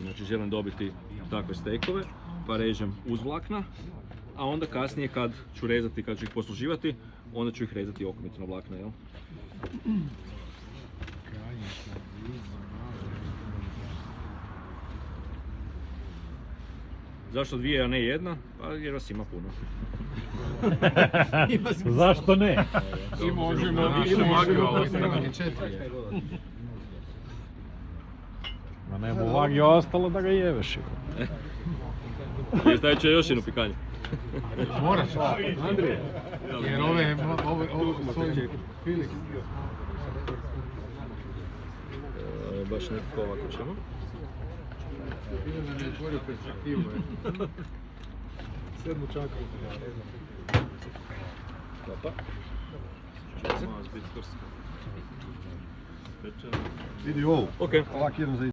Znači želim dobiti takve stekove, pa režem uz vlakna, a onda kasnije kad ću rezati, kad ću ih posluživati, onda ću ih rezati okomitno vlakna, jel? Zašto dvije, a ne jedna? Pa jer vas ima puno. Zašto ne? I možemo više napraviti 4. Ma nema vagi ostalo da ga jeveš. I stavit ću još jednu pikanju. Moraš, Andrije. Jer ove svoj Filip. Baš nekako ovako ćemo. Vidim da mi je otvorio perspektivu. 7 čakru. Opa. Vidi ovo. Okej. Ovak jedan za